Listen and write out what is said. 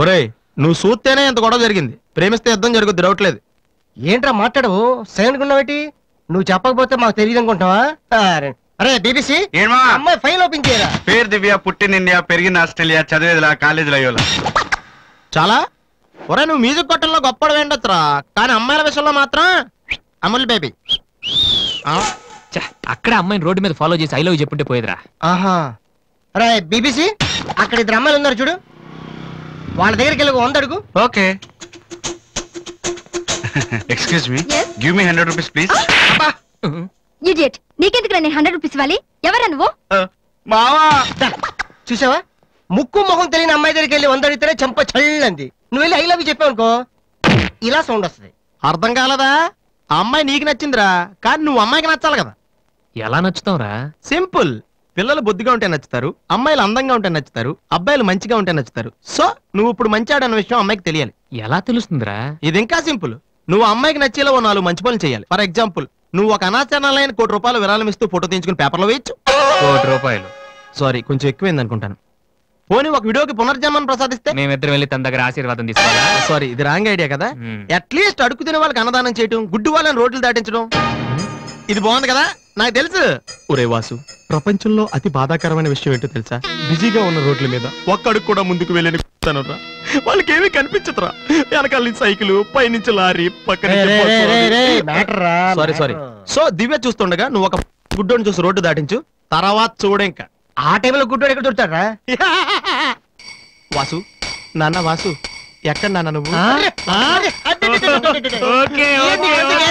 ఒరేయ్ నువ్వు చూస్తేనే ఎంత గొడవ జరిగింది, ప్రేమిస్తే యుద్ధం జరుగుద్ది, డౌట్లేదు. ఏంట్రా మాట్లాడవు, సైలెంట్ ఉన్నావేటి? నువ్వు చెప్పకపోతే మాకు తెలియదు అనుకుంటావా? అరే బీబీసీ, అమ్మాయి ఫైల్ ఓపెన్ చేయరా. పేరు దివ్య, పుట్టిన ఇండియా, పెరిగిన ఆస్ట్రేలియా, చదివేదిలా కాలేజీలో అయ్యోలా. చాలా ఒరే నువ్వు మ్యూజిక్ కొట్టంలో గొప్పడు వేండొచ్చురా, కానీ అమ్మాయిల విషయంలో మాత్రం అమూల్ బేబీ. అక్కడ అమ్మాయిని రోడ్డు మీద ఫాలో చేసి ఐ లవ్ చెప్పుంటే పోయేదిరా. ఆహా. అరే బీబీసీ, అక్కడ ఇద్దరు అమ్మాయిలు ఉన్నారు చూడు, వాళ్ళ దగ్గరికి వెళ్ళి 100 అడుగు. Okay. Excuse me, give me 100 rupees please. Idiot, నీకెందుకు నేను 100 రూపీస్ ఇవ్వాలి? ఎవరా నువ్వు? మావా. చూసావా, ముక్కు మొహం తెలియని అమ్మాయి దగ్గరికి వెళ్ళి 100 అడిగితేనే చంప చల్లంది. నువ్వు వెళ్ళి ఐ లవ్ యూ చెప్పావు అనుకో, ఇలా సౌండ్ వస్తుంది. అర్థం కాలదా? ఆ అమ్మాయి నీకు నచ్చిందిరా, కానీ నువ్వు అమ్మాయికి నచ్చాలి కదా. ఎలా నచ్చుతావురా? సింపుల్. పిల్లలు బుద్ధిగా ఉంటే నచ్చుతారు, అమ్మాయిలు అందంగా ఉంటే నచ్చుతారు, అబ్బాయిలు మంచిగా ఉంటే నచ్చుతారు. సో నువ్వు ఇప్పుడు మంచివాడన్న విషయం అమ్మాయికి తెలియాలి. ఎలా తెలుస్తుందిరా? ఇది ఇంకా సింపుల్. నువ్వు అమ్మాయికి నచ్చేలా 4 మంచి పనులు చేయాలి. ఫర్ ఎగ్జాంపుల్, నువ్వు ఒక అనాచరణలైన ₹1,00,00,000 విరాళం ఇస్తూ ఫోటో తీయించుకుని పేపర్లో వేయచ్చు. ₹1,00,00,000? సారీ, కొంచెం ఎక్కువైంది అనుకుంటాను. పోనీ ఒక వీడియోకి పునర్జన్మను ప్రసాదిస్తే మేమిద్దరం వెళ్ళి తన దగ్గర ఆశీర్వాదం తీసుకోవాలా? సారీ, ఇది రాంగ్ ఐడియా కదా. అట్లీస్ట్ అడుగు తినే వాళ్ళకి అన్నదానం చేయటం, గుడ్డు వాళ్ళని రోడ్లు దాటించడం, ఇది బాగుంది కదా. నాకు తెలుసు. ఒరే వాసు, ప్రపంచంలో అతి బాధాకరమైన విషయం ఏంటో తెలుసా? బిజీగా ఉన్న రోడ్ల మీద ఒక్క అడుగు కూడా ముందుకు వెళ్ళని వాళ్ళకి ఏమీ కనిపించదురా. వెనకాల నుంచి సైకిల్, పైనుంచి లారీ, పక్కన సారీ. సో దివ్య చూస్తుండగా నువ్వు ఒక గుడ్డోని చూసి రోడ్డు దాటించు, తర్వాత చూడ. ఇంకా ఆ టైంలో గుడ్డోడు ఎక్కడ దొరుకుతాడా? వాసు, నాన్న వాసు, ఎక్కడ నాన్న నువ్వు? Okay okay okay